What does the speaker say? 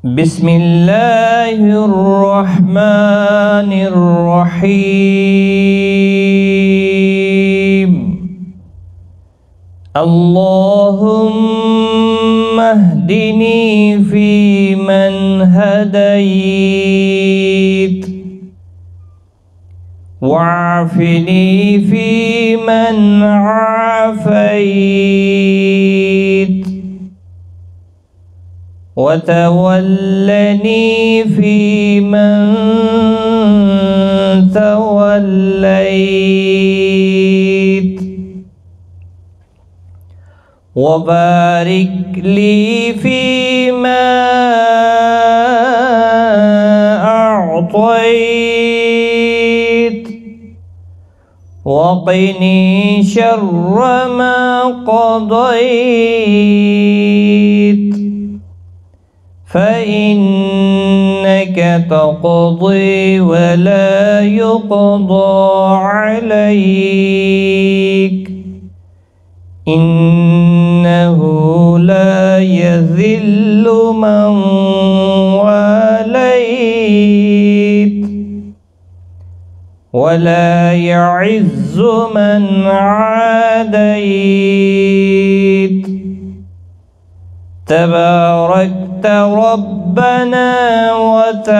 بسم الله الرحمن الرحيم. اللهم اهدني فيمن هديت، وعافني فيمن عافيت، وتولني فيمن توليت، وبارك لي فيما أعطيت، وقني شر ما قضيت، فإنك تقضي ولا يقضى عليك، إنه لا يذل من واليت، ولا يعز من عاديت. تباركت ربنا وتعاليت.